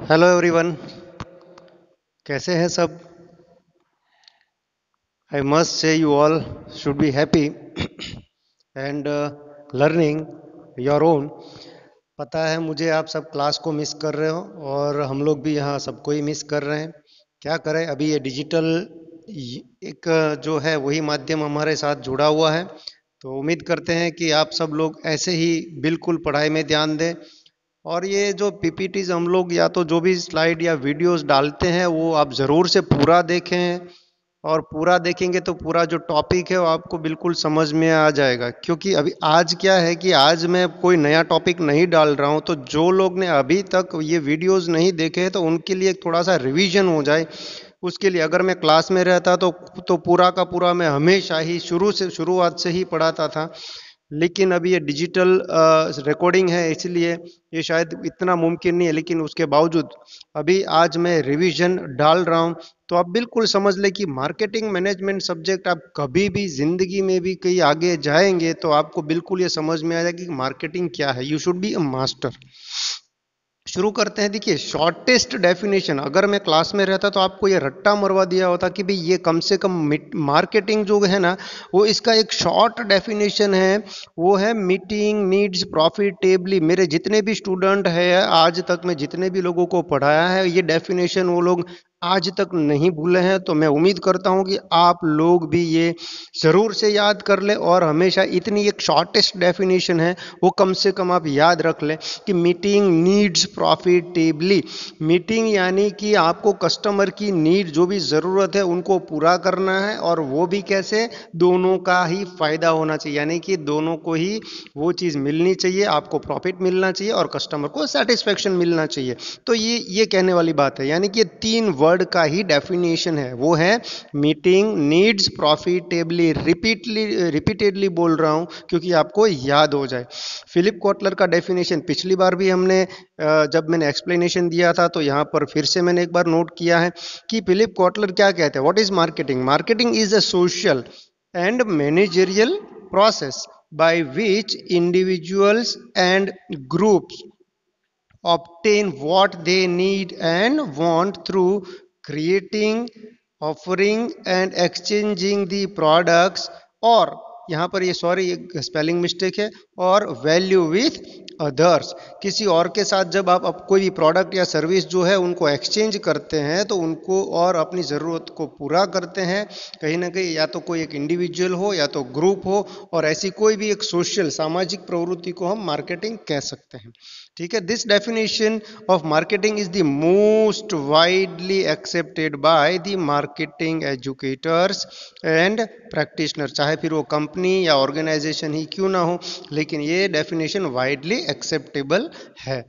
Hello everyone. कैसे हैं सब? I must say you all should be happy and learning your own. पता है मुझे आप सब क्लास को मिस कर रहे हो और हम लोग भी यहाँ सबको ही मिस कर रहे हैं। क्या करें, अभी ये डिजिटल एक जो है वही माध्यम हमारे साथ जुड़ा हुआ है। तो उम्मीद करते हैं कि आप सब लोग ऐसे ही बिल्कुल पढ़ाई में ध्यान दें। और ये जो पीपीटीज हम लोग या तो जो भी स्लाइड या वीडियोस डालते हैं वो आप ज़रूर से पूरा देखें। और पूरा देखेंगे तो पूरा जो टॉपिक है वो आपको बिल्कुल समझ में आ जाएगा, क्योंकि अभी आज क्या है कि आज मैं कोई नया टॉपिक नहीं डाल रहा हूँ। तो जो लोग ने अभी तक ये वीडियोस नहीं देखे हैं तो उनके लिए थोड़ा सा रिवीजन हो जाए। उसके लिए अगर मैं क्लास में रहता तो पूरा का पूरा मैं हमेशा ही शुरुआत से ही पढ़ाता था। लेकिन अभी ये डिजिटल रिकॉर्डिंग है, इसलिए ये शायद इतना मुमकिन नहीं है, लेकिन उसके बावजूद अभी आज मैं रिवीजन डाल रहा हूँ। तो आप बिल्कुल समझ लें कि मार्केटिंग मैनेजमेंट सब्जेक्ट आप कभी भी जिंदगी में भी कहीं आगे जाएंगे तो आपको बिल्कुल ये समझ में आ जाएगा कि मार्केटिंग क्या है। You should be a master. शुरू करते हैं। देखिए, शॉर्टेस्ट डेफिनेशन अगर मैं क्लास में रहता तो आपको ये रट्टा मरवा दिया होता कि भाई ये कम से कम मार्केटिंग जो है ना, वो इसका एक शॉर्ट डेफिनेशन है। वो है मीटिंग नीड्स प्रॉफिटेबली। मेरे जितने भी स्टूडेंट है, आज तक मैं जितने भी लोगों को पढ़ाया है, ये डेफिनेशन वो लोग आज तक नहीं भूले हैं। तो मैं उम्मीद करता हूं कि आप लोग भी ये जरूर से याद कर ले और हमेशा इतनी एक शॉर्टेस्ट डेफिनेशन है वो कम से कम आप याद रख लें कि मीटिंग नीड्स प्रॉफिटेबली। मीटिंग यानी कि आपको कस्टमर की नीड जो भी ज़रूरत है उनको पूरा करना है, और वो भी कैसे, दोनों का ही फायदा होना चाहिए, यानी कि दोनों को ही वो चीज़ मिलनी चाहिए, आपको प्रॉफिट मिलना चाहिए और कस्टमर को सेटिस्फेक्शन मिलना चाहिए। तो ये कहने वाली बात है, यानी कि ये तीन वर्ड का ही डेफिनेशन है। वो है मीटिंग नीड्स प्रॉफिटेबली। रिपीटेडली बोल रहा हूं क्योंकि आपको याद हो जाए। फिलिप कॉटलर का डेफिनेशन पिछली बार भी हमने जब मैंने एक्सप्लेनेशन दिया था तो यहाँ पर फिर से मैंने एक बार नोट किया है कि फिलिप कॉटलर क्या कहते हैं। What is marketing? Marketing is a social and managerial process by which individuals and groups obtain what they need and want through creating, offering and exchanging the products, और यहाँ पर ये सॉरी एक spelling mistake है, और value with others. किसी और के साथ जब आप कोई भी प्रोडक्ट या सर्विस जो है उनको एक्सचेंज करते हैं तो उनको और अपनी ज़रूरत को पूरा करते हैं, कहीं ना कहीं या तो कोई एक इंडिविजुअल हो या तो ग्रुप हो, और ऐसी कोई भी एक सोशल सामाजिक प्रवृत्ति को हम मार्केटिंग कह सकते हैं। ठीक है, this definition of marketing is the most widely accepted by the marketing educators and practitioner, चाहे फिर वो कंपनी या ऑर्गेनाइजेशन ही क्यों ना हो, लेकिन ये डेफिनेशन वाइडली एक्सेप्टेबल है।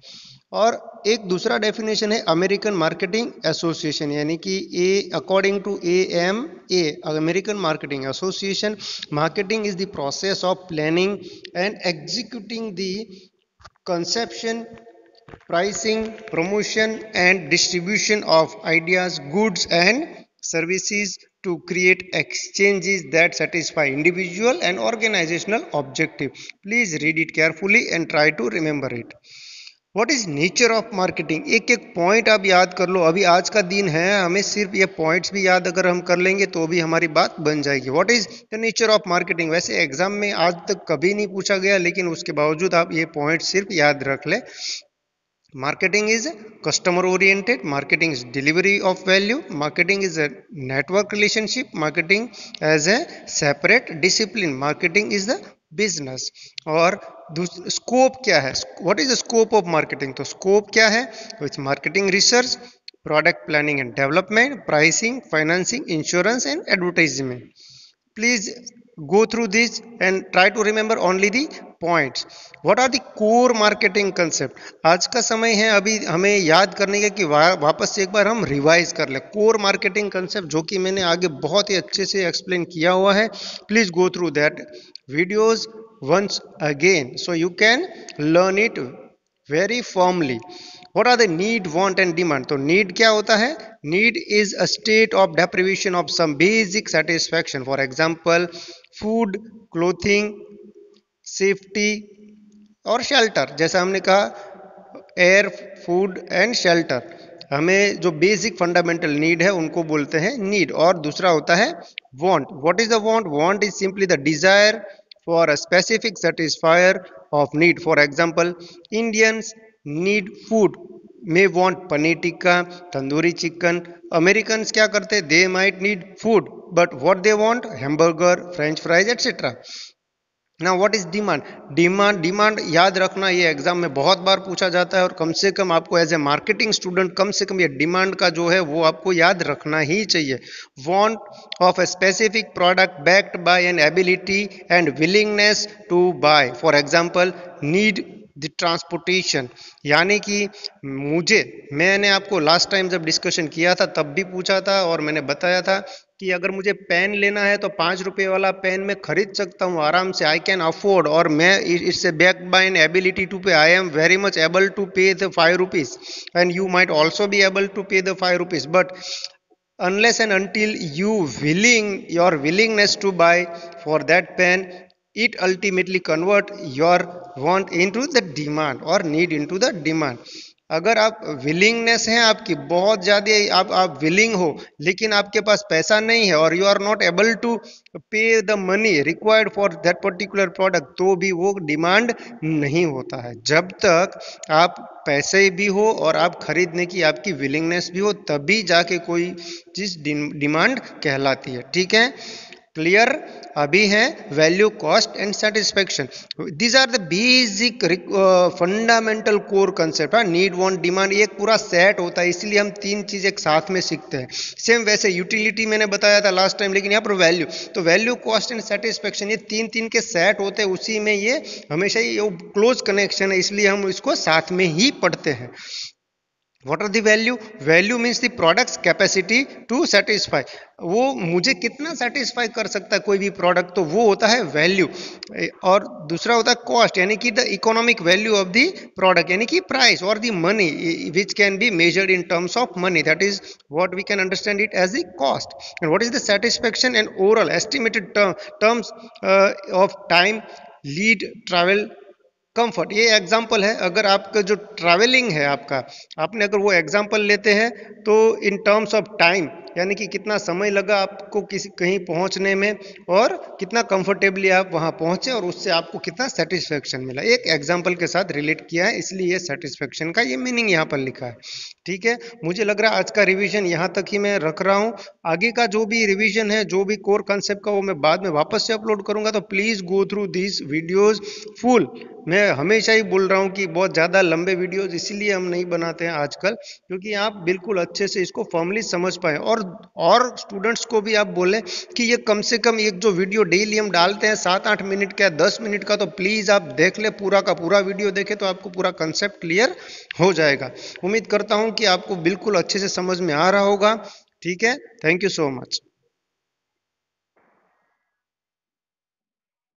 और एक दूसरा डेफिनेशन है अमेरिकन मार्केटिंग एसोसिएशन, यानी कि a according to AMA, American marketing association, marketing is the process of planning and executing the conception, pricing, promotion, and distribution of ideas, goods, and services to create exchanges that satisfy individual and organizational objective. Please read it carefully and try to remember it. What is nature of marketing? एक एक point आप याद कर लो। अभी आज का दिन है, हमें सिर्फ ये पॉइंट्स भी याद अगर हम कर लेंगे तो भी हमारी बात बन जाएगी। What is the nature of marketing? वैसे एग्जाम में आज तक कभी नहीं पूछा गया, लेकिन उसके बावजूद आप ये पॉइंट सिर्फ याद रख ले। Marketing is customer oriented. Marketing is delivery of value. Marketing is a network relationship. Marketing as a separate discipline. Marketing is the business. और स्कोप क्या है? What is the scope of marketing? तो scope क्या है? It's marketing research, product planning and development, pricing, financing, insurance and advertisement. Please go through this and try to remember only the points. What are the core marketing concept? आज का समय है अभी हमें याद करने का कि वापस से एक बार हम रिवाइज कर ले कोर मार्केटिंग कंसेप्ट, जो कि मैंने आगे बहुत ही अच्छे से एक्सप्लेन किया हुआ है। Please go through that videos once again so you can learn it very firmly. What are the need, want and demand? तो need क्या होता है? Need is a state of deprivation of some basic satisfaction. For example, food, clothing, safety और shelter. जैसा हमने कहा, air, food and shelter. हमें जो बेसिक फंडामेंटल नीड है उनको बोलते हैं नीड। और दूसरा होता है want. What is the want? Want is simply the desire for a specific satisfier of need. For example, Indians need food, may want paneer tikka, tandoori chicken. Americans क्या करते? They might need food but what they want? Hamburger, French fries etcetera. ना what is demand? Demand याद रखना, ये exam में बहुत बार पूछा जाता है और कम से कम आपको एज ए मार्केटिंग स्टूडेंट कम से कम ये डिमांड का जो है वो आपको याद रखना ही चाहिए। Want of a specific product backed by an ability and willingness to buy. For example, need the transportation, यानी कि मैंने आपको लास्ट टाइम जब डिस्कशन किया था तब भी पूछा था और मैंने बताया था कि अगर मुझे पेन लेना है तो 5 रुपए वाला पेन मैं खरीद सकता हूँ आराम से, आई कैन अफोर्ड, और मैं it's back by an ability to pay, I am very much able to pay the 5 rupees and you might also be able to pay the 5 rupees, but unless and until you your willingness to buy for that pen, it ultimately convert your want into the demand or need into the demand। अगर आप willingness है आपकी बहुत ज्यादा, आप willing हो लेकिन आपके पास पैसा नहीं है और you are not able to pay the money required for that particular product, तो भी वो डिमांड नहीं होता है। जब तक आप पैसे भी हो और आप खरीदने की आपकी विलिंगनेस भी हो तभी जाके कोई चीज डिमांड कहलाती है। ठीक है, क्लियर? अभी है value, cost and satisfaction. These are the basic fundamental core concept. Need, want, demand, ये एक पूरा सेट होता है, इसलिए हम तीन चीज एक साथ में सीखते हैं। सेम वैसे यूटिलिटी मैंने बताया था लास्ट टाइम, लेकिन यहाँ पर वैल्यू, तो वैल्यू, कॉस्ट एंड सेटिस्फेक्शन ये तीन तीन के सेट होते हैं, उसी में ये हमेशा ये क्लोज कनेक्शन है, इसलिए हम इसको साथ में ही पढ़ते हैं। What are the value? Value means the product's capacity to satisfy, वो मुझे कितना सेटिस्फाई कर सकता है कोई भी प्रोडक्ट, तो वो होता है वैल्यू। और दूसरा होता है कॉस्ट, यानी कि the economic value of the product, यानी कि प्राइस, और the money which can be measured in terms of money, that is what we can understand it as the cost. And what is the satisfaction? And overall estimated terms of time, lead, travel, comfort. ये example है, अगर आपका जो travelling है आपका, आपने अगर वो एग्जाम्पल लेते हैं तो इन टर्म्स ऑफ टाइम, यानी कि कितना समय लगा आपको किसी कहीं पहुंचने में और कितना कंफर्टेबली आप वहां पहुंचे और उससे आपको कितना सेटिस्फेक्शन मिला, एक एग्जाम्पल के साथ रिलेट किया है, इसलिए सेटिस्फेक्शन का ये मीनिंग यहाँ पर लिखा है। ठीक है, मुझे लग रहा है आज का रिवीजन यहाँ तक ही मैं रख रहा हूँ। आगे का जो भी रिवीजन है, जो भी कोर कंसेप्ट का, वो मैं बाद में वापस से अपलोड करूंगा, तो please go through this videos full. मैं हमेशा ही बोल रहा हूँ कि बहुत ज़्यादा लंबे वीडियोज इसीलिए हम नहीं बनाते हैं आजकल, क्योंकि आप बिल्कुल अच्छे से इसको फॉर्मली समझ पाए, और स्टूडेंट्स को भी आप बोलें कि ये कम से कम एक जो वीडियो डेली हम डालते हैं 7-8 मिनट का, 10 मिनट का, तो प्लीज़ आप देख ले, पूरा का पूरा वीडियो देखें तो आपको पूरा कंसेप्ट क्लियर हो जाएगा। उम्मीद करता हूँ कि आपको बिल्कुल अच्छे से समझ में आ रहा होगा। ठीक है, थैंक यू सो मच।